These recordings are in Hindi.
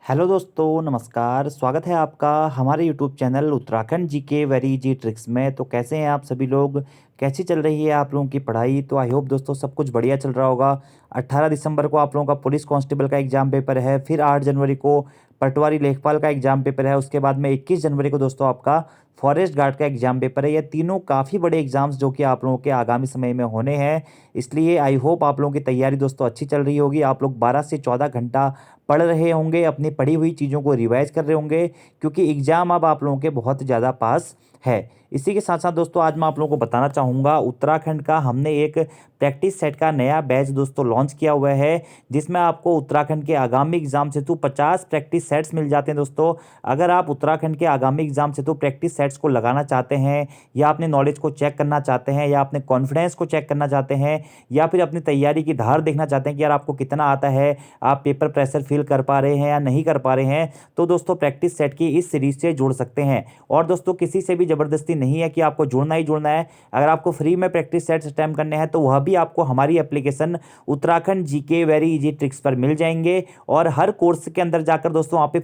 हेलो दोस्तों, नमस्कार। स्वागत है आपका हमारे YouTube channel Uttarakhand GK very easy tricks में। तो कैसे हैं आप सभी लोग? कैसी चल रही है आप लोगों की पढ़ाई? तो आई होप दोस्तों सब कुछ बढ़िया चल रहा होगा। 18 दिसंबर को आप लोगों का पुलिस कांस्टेबल का एग्जाम पेपर है, फिर 8 जनवरी को पटवारी लेखपाल का एग्जाम पेपर है, उसके बाद में 21 जनवरी को दोस्तों आपका फॉरेस्ट गार्ड का एग्जाम पेपर है। ये तीनों काफ़ी बड़े एग्जाम्स जो कि आप लोगों के आगामी समय में होने हैं। इसलिए आई होप आप लोगों की तैयारी दोस्तों अच्छी चल रही होगी। आप लोग 12 से 14 घंटा पढ़ रहे होंगे, अपनी पढ़ी हुई चीज़ों को रिवाइज कर रहे होंगे, क्योंकि एग्ज़ाम अब आप लोगों के बहुत ज़्यादा पास है। इसी के साथ साथ दोस्तों आज मैं आप लोगों को बताना चाहूँगा, उत्तराखंड का हमने एक प्रैक्टिस सेट का नया बैच दोस्तों लॉन्च किया हुआ है, जिसमें आपको उत्तराखंड के आगामी एग्जाम हेतु 50 प्रैक्टिस सेट्स मिल जाते हैं दोस्तों। अगर आप उत्तराखंड के आगामी एग्जाम हेतु प्रैक्टिस सेट्स को लगाना चाहते हैं, या अपने नॉलेज को चेक करना चाहते हैं, या अपने कॉन्फिडेंस को चेक करना चाहते हैं, या फिर अपनी तैयारी की धार देखना चाहते हैं कि यार आपको कितना आता है, आप पेपर प्रेशर फील कर पा रहे हैं या नहीं कर पा रहे हैं, तो दोस्तों प्रैक्टिस सेट की इस सीरीज से जुड़ सकते हैं। और दोस्तों किसी से भी ज़बरदस्ती नहीं है कि आपको जुड़ना ही जुड़ना है। अगर आपको फ्री में प्रैक्टिस सेट्स अटेम्प्ट करने हैं तो वह भी आपको हमारी application Uttarakhand GK very easy tricks पर मिल जाएंगे। और हर कोर्स के अंदर जाकर दोस्तों वहाँ पे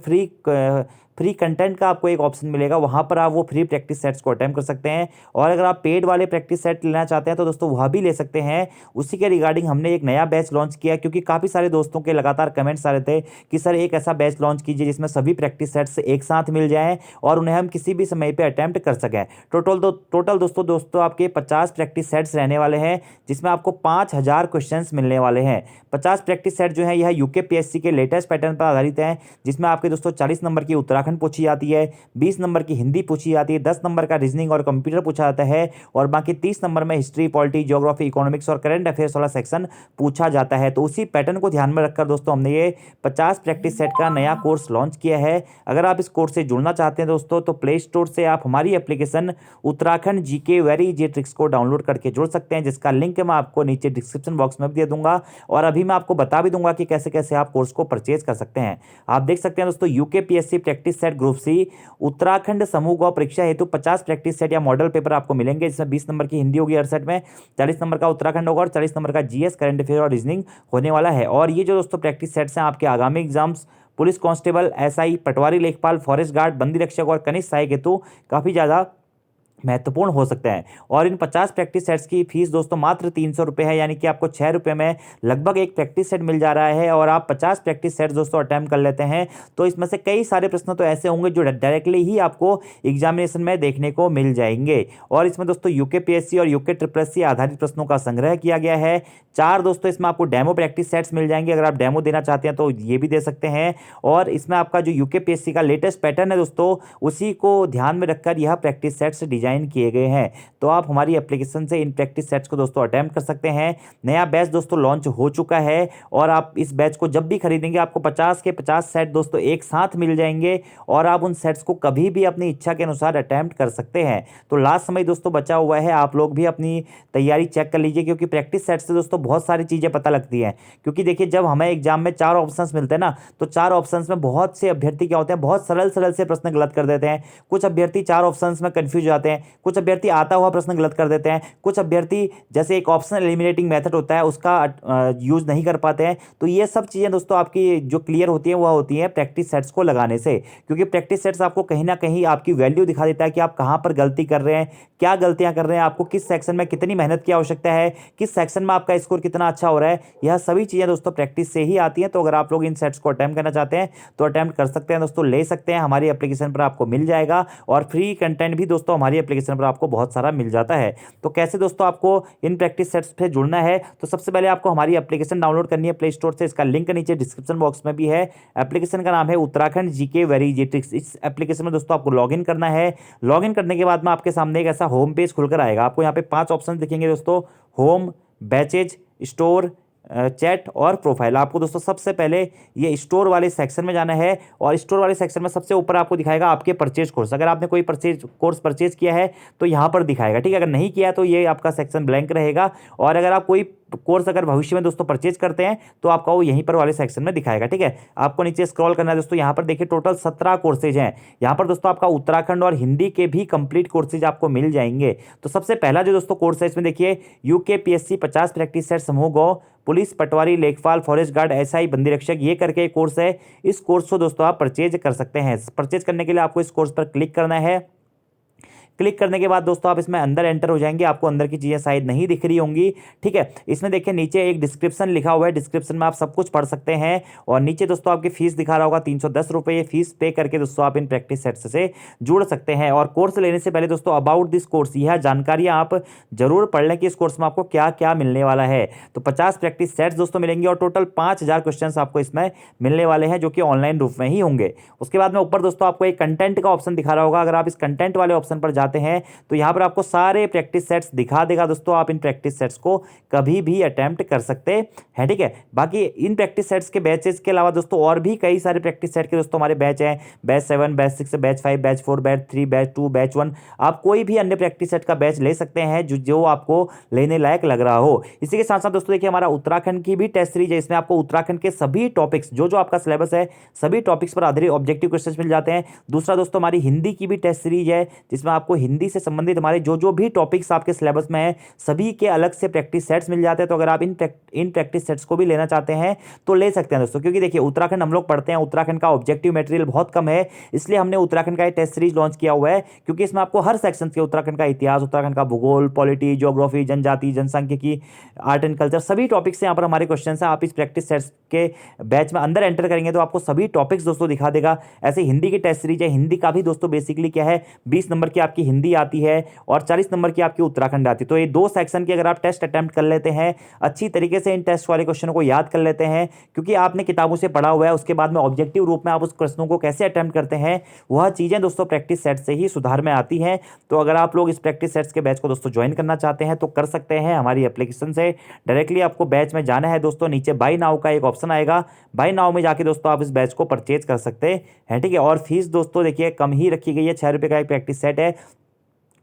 फ्री कंटेंट का आपको एक ऑप्शन मिलेगा, वहाँ पर आप वो फ्री प्रैक्टिस सेट्स को अटेम्प्ट कर सकते हैं। और अगर आप पेड वाले प्रैक्टिस सेट लेना चाहते हैं तो दोस्तों वह भी ले सकते हैं। उसी के रिगार्डिंग हमने एक नया बैच लॉन्च किया, क्योंकि काफ़ी सारे दोस्तों के लगातार कमेंट्स आ रहे थे कि सर एक ऐसा बैच लॉन्च कीजिए जिसमें सभी प्रैक्टिस सेट्स एक साथ मिल जाएं और उन्हें हम किसी भी समय पे अटेम्प्ट कर सकें। टोटल दोस्तों आपके 50 प्रैक्टिस सेट्स रहने वाले हैं, जिसमें आपको 5000 क्वेश्चंस मिलने वाले हैं। 50 प्रैक्टिस सेट जो है यह यूकेपीएससी के लेटेस्ट पैटर्न पर आधारित हैं, जिसमें आपके दोस्तों 40 नंबर की उत्तराखंड पूछी जाती है, 20 नंबर की हिंदी पूछी जाती है, 10 नंबर का रीजनिंग और कंप्यूटर पूछा जाता है, और बाकी 30 नंबर में हिस्ट्री, पॉलिटी, ज्योग्राफी, इकोनॉमिक्स और करंट अफेयर्स वाला सेक्शन पूछा जाता है। तो उसी पैटर्न को ध्यान में रखकर दोस्तों हमने ये 50 प्रैक्टिस सेट का नया कोर्स लॉन्च किया है। अगर आप इस कोर्स से जुड़ना चाहते हैं दोस्तों तो प्ले स्टोर से आप हमारी application Uttarakhand GK very easy tricks को डाउनलोड करके जुड़ सकते हैं, जिसका लिंक मैं आपको नीचे डिस्क्रिप्शन बॉक्स में भी दे दूंगा। और अभी मैं आपको बता भी दूंगा कि कैसे कैसे आप कोर्स को परचेज कर सकते हैं। आप देख सकते हैं दोस्तों, UKPSC practice set group C Uttarakhand समूह गौ परीक्षा हेतु 50 प्रैक्टिस सेट या मॉडल पेपर आपको मिलेंगे, जिसमें 20 नंबर की हिंदी होगी 68 में, 40 नंबर का उत्तराखंड होगा और 40 नंबर का जीएस, करंट अफेयर और रीजनिंग होने वाला है। और ये जो दोस्तों प्रैक्टिस सेट्स हैं आपके आगामी एग्जाम्स पुलिस कांस्टेबल, एसआई, पटवारी लेखपाल, फॉरेस्ट गार्ड, बंदी रक्षक और कनिष्ठ सहायक हेतु काफ़ी ज़्यादा महत्वपूर्ण हो सकते हैं। और इन 50 प्रैक्टिस सेट्स की फीस दोस्तों मात्र 300 रुपये है, यानी कि आपको 6 रुपये में लगभग एक प्रैक्टिस सेट मिल जा रहा है। और आप 50 प्रैक्टिस सेट दोस्तों अटैम्प्ट कर लेते हैं तो इसमें से कई सारे प्रश्न तो ऐसे होंगे जो डायरेक्टली ही आपको एग्जामिनेशन में देखने को मिल जाएंगे। और इसमें दोस्तों यूकेपीएससी और यूके ट्रिपल एससी आधारित प्रश्नों का संग्रह किया गया है। 4 दोस्तों इसमें आपको डेमो प्रैक्टिस सेट्स मिल जाएंगे, अगर आप डेमो देना चाहते हैं तो ये भी दे सकते हैं। और इसमें आपका जो यूकेपीएससी का लेटेस्ट पैटर्न है दोस्तों, उसी को ध्यान में रखकर यह प्रैक्टिस सेट्स डिजाइन किए गए हैं। तो आप हमारी एप्लीकेशन से इन प्रैक्टिस सेट्स को दोस्तों अटेम्प्ट कर सकते हैं। नया बैच दोस्तों लॉन्च हो चुका है, और आप इस बैच को जब भी खरीदेंगे आपको 50 के 50 सेट दोस्तों एक साथ मिल जाएंगे, और आप उन सेट्स को कभी भी अपनी इच्छा के अनुसार अटेम्प्ट कर सकते हैं। तो लास्ट समय दोस्तों बचा हुआ है, आप लोग भी अपनी तैयारी चेक कर लीजिए, क्योंकि प्रैक्टिस सेट से दोस्तों बहुत सारी चीज़ें पता लगती हैं। क्योंकि देखिए, जब हमें एग्जाम में 4 ऑप्शंस मिलते हैं ना, तो 4 ऑप्शंस में बहुत से अभ्यर्थी क्या होते हैं, बहुत सरल सरल से प्रश्न गलत कर देते हैं। कुछ अभ्यर्थी 4 ऑप्शंस में कंफ्यूज जाते हैं, कुछ अभ्यर्थी आता हुआ प्रश्न गलत कर देते हैं, कुछ अभ्यर्थी जैसे एक ऑप्शन एलिमिनेटिंग मेथड होता है उसका यूज नहीं कर पाते हैं। तो ये सब चीज़ें दोस्तों आपकी जो क्लियर होती हैं वह होती हैं प्रैक्टिस सेट्स को लगाने से, क्योंकि प्रैक्टिस सेट्स आपको कहीं ना कहीं आपकी वैल्यू दिखा देता है कि आप कहाँ पर गलती कर रहे हैं, क्या गलतियां कर रहे हैं, आपको किस सेक्शन में कितनी मेहनत की आवश्यकता है, किस सेक्शन में आपका स्कोर कितना अच्छा हो रहा है। यह सभी चीज़ें दोस्तों प्रैक्टिस से ही आती हैं। तो अगर आप लोग इन सेट्स को अटेम्प्ट करना चाहते हैं तो अटेम्प्ट कर सकते हैं दोस्तों, ले सकते हैं, हमारी एप्लीकेशन पर आपको मिल जाएगा। और फ्री कंटेंट भी दोस्तों हमारी एप्लीकेशन पर आपको बहुत सारा मिल जाता है। तो कैसे दोस्तों आपको इन प्रैक्टिस सेट्स पे जुड़ना है, तो सबसे पहले आपको हमारी एप्लीकेशन डाउनलोड करनी है प्ले स्टोर से, इसका लिंक नीचे डिस्क्रिप्शन बॉक्स में भी है। एप्लीकेशन का नाम है Uttarakhand GK very easy tricks. इस एप्लीकेशन में दोस्तों आपको लॉगिन करना है। लॉगिन करने के बाद में आपके सामने एक ऐसा होम पेज खुलकर आएगा। आपको यहाँ पे 5 ऑप्शन दिखेंगे दोस्तों, होम, बैचेज, स्टोर, चैट और प्रोफाइल। आपको दोस्तों सबसे पहले ये स्टोर वाले सेक्शन में जाना है, और स्टोर वाले सेक्शन में सबसे ऊपर आपको दिखाएगा आपके परचेज कोर्स। अगर आपने कोई कोर्स परचेज किया है तो यहाँ पर दिखाएगा, ठीक है। अगर नहीं किया तो ये आपका सेक्शन ब्लैंक रहेगा। और अगर आप कोई कोर्स अगर भविष्य में दोस्तों परचेज करते हैं तो आपका वो यहीं पर वाले सेक्शन में दिखाएगा। ठीक है, आपको नीचे स्क्रॉल करना है दोस्तों। यहाँ पर देखिए टोटल 17 कोर्सेज हैं। यहाँ पर दोस्तों आपका उत्तराखंड और हिंदी के भी कंप्लीट कोर्सेज आपको मिल जाएंगे। तो सबसे पहला जो दोस्तों कोर्स है इसमें देखिए यूकेपीएससी 50 प्रैक्टिस सेट समूह गौ पुलिस पटवारी लेखपाल फॉरेस्ट गार्ड एसआई बंदी रक्षक ये करके एक कोर्स है। इस कोर्स को दोस्तों आप परचेज कर सकते हैं। परचेज करने के लिए आपको इस कोर्स पर क्लिक करना है। क्लिक करने के बाद दोस्तों आप इसमें अंदर एंटर हो जाएंगे। आपको अंदर की चीज़ें शायद नहीं दिख रही होंगी। ठीक है, इसमें देखिए नीचे एक डिस्क्रिप्शन लिखा हुआ है। डिस्क्रिप्शन में आप सब कुछ पढ़ सकते हैं। और नीचे दोस्तों आपकी फीस दिखा रहा होगा 310 रुपये। ये फीस पे करके दोस्तों आप इन प्रैक्टिस सेट्स से जुड़ सकते हैं। और कोर्स लेने से पहले दोस्तों अबाउट दिस कोर्स यह जानकारियाँ आप जरूर पढ़ लें कि इस कोर्स में आपको क्या क्या मिलने वाला है। तो 50 प्रैक्टिस सेट्स दोस्तों मिलेंगे और टोटल 5000 क्वेश्चन आपको इसमें मिलने वाले हैं जो कि ऑनलाइन रूप में ही होंगे। उसके बाद में ऊपर दोस्तों आपको एक कंटेंट का ऑप्शन दिखा रहा होगा। अगर आप इस कंटेंट वाले ऑप्शन पर जाते हैं तो यहाँ पर आपको सारे प्रैक्टिस सेट्स दिखा देगा दोस्तों। आप इन प्रैक्टिस सेट्स को कभी भी अटेम्प्ट कर सकते हैं। ठीक है, बाकी इन प्रैक्टिस सेट्स के बैचेस के अलावा दोस्तों और भी कई सारे प्रैक्टिस सेट के दोस्तों हमारे बैच हैं। Batch 7, batch 6, batch 5, batch 4, batch 3, batch 2, batch 1। आप कोई भी अन्य प्रैक्टिस सेट का बैच ले सकते हैं जो आपको लेने लायक लग रहा हो। इसी के साथ साथ दोस्तों देखिए हमारा उत्तराखंड की भी टेस्ट सीरीज है। इसमें आपको उत्तराखंड के सभी टॉपिक्स जो आपका सिलेबस है सभी टॉपिक्स पर आधारित ऑब्जेक्टिव क्वेश्चन मिल जाते हैं। दूसरा दोस्तों हमारी हिंदी की भी टेस्ट सीरीज है जिसमें आपको हिंदी से संबंधित हमारे जो भी टॉपिक्स आपके सिलेबस में है सभी के अलग से प्रैक्टिस सेट्स मिल जाते हैं। तो अगर आप इन प्रैक्टिस सेट्स को भी लेना चाहते हैं तो ले सकते हैं दोस्तों। क्योंकि देखिए उत्तराखंड हम लोग पढ़ते हैं, उत्तराखंड का ऑब्जेक्टिव मटेरियल बहुत कम है, इसलिए हमने उत्तराखंड का एक टेस्ट सीरीज लॉन्च किया हुआ है। क्योंकि इसमें आपको हर सेक्शन के उत्तराखंड का इतिहास, उत्तराखंड का भूगोल, पॉलिटी, ज्योग्राफी, जनजाति, जनसांख्यिकी, आर्ट एंड कल्चर सभी टॉपिक्स से यहाँ पर हमारे क्वेश्चन है। आप इस प्रैक्टिस सेट्स के बैच में अंदर एंटर करेंगे तो आपको सभी टॉपिक्स दोस्तों दिखा देगा। ऐसे हिंदी की टेस्ट सीरीज है। हिंदी का भी दोस्तों बेसिकली क्या है 20 नंबर की आपकी हिंदी आती है और 40 नंबर की आपकी उत्तराखंड आती है। तो ये दो सेक्शन की अगर आप टेस्ट अटेम्प्ट कर लेते हैं अच्छी तरीके से इन टेस्ट वाले क्वेश्चनों को याद कर लेते हैं क्योंकि आपने किताबों से पढ़ा हुआ है, उसके बाद में ऑब्जेक्टिव रूप में आप उस क्वेश्चनों को कैसे अटेम्प्ट करते हैं वह चीजें दोस्तों प्रैक्टिस सेट से ही सुधार में आती हैं। तो अगर आप लोग इस प्रैक्टिस सेट्स के बैच को दोस्तों ज्वाइन करना चाहते हैं तो कर सकते हैं। हमारी एप्लीकेशन से डायरेक्टली आपको बैच में जाना है दोस्तों। नीचे बाय नाउ का एक ऑप्शन आएगा, बाय नाउ में जाके दोस्तों आप इस बैच को परचेज कर सकते हैं। ठीक है, और फीस दोस्तों देखिए कम ही रखी गई है। 6 रुपये का एक प्रैक्टिस सेट है।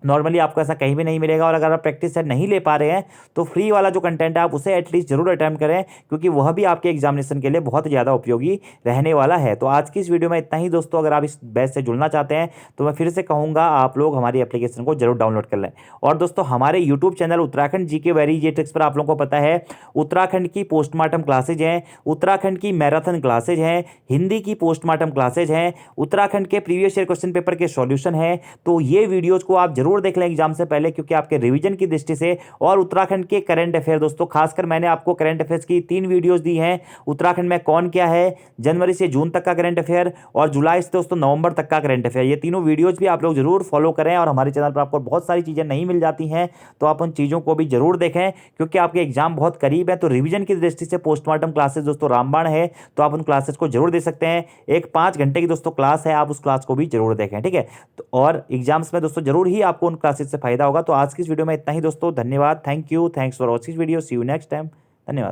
नॉर्मली आपको ऐसा कहीं भी नहीं मिलेगा। और अगर आप प्रैक्टिस सेट नहीं ले पा रहे हैं तो फ्री वाला जो कंटेंट है आप उसे एटलीस्ट जरूर अटेम्प्ट करें क्योंकि वह भी आपके एग्जामिनेशन के लिए बहुत ज़्यादा उपयोगी रहने वाला है। तो आज की इस वीडियो में इतना ही दोस्तों। अगर आप इस बैच से जुड़ना चाहते हैं तो मैं फिर से कहूँगा आप लोग हमारी एप्लीकेशन को जरूर डाउनलोड कर लें। और दोस्तों हमारे YouTube channel Uttarakhand GK very G tricks पर आप लोगों को पता है उत्तराखंड की पोस्टमार्टम क्लासेज हैं, उत्तराखंड की मैराथन क्लासेज हैं, हिंदी की पोस्टमार्टम क्लासेज हैं, उत्तराखंड के प्रीवियस ईयर क्वेश्चन पेपर के सॉल्यूशन हैं। तो ये वीडियोज़ को आप जरूर देख लें एग्जाम से पहले क्योंकि आपके रिवीजन की दृष्टि से। और उत्तराखंड के करंट अफेयर दोस्तों खासकर मैंने आपको करंट अफेयर्स की 3 वीडियोस दी हैं। उत्तराखंड में कौन क्या है, जनवरी से जून तक का करंट अफेयर और जुलाई से दोस्तों नवंबर तक का करंट अफेयर। ये तीनों वीडियोज भी आप लोग जरूर फॉलो करें। और हमारे चैनल पर आपको बहुत सारी चीजें नहीं मिल जाती हैं तो आप उन चीजों को भी जरूर देखें क्योंकि आपके एग्जाम बहुत करीब है। तो रिवीजन की दृष्टि से पोस्टमार्टम क्लासेस दोस्तों रामबाण है तो आप उन क्लासेस को जरूर दे सकते हैं। एक 5 घंटे की दोस्तों क्लास है, आप उस क्लास को भी जरूर देखें। ठीक है, तो और एग्जाम्स में दोस्तों जरूर ही आपको उन क्लासेस से फायदा होगा। तो आज की इस वीडियो में इतना ही दोस्तों। धन्यवाद, thank you, thanks for watching video, see you next time. धन्यवाद।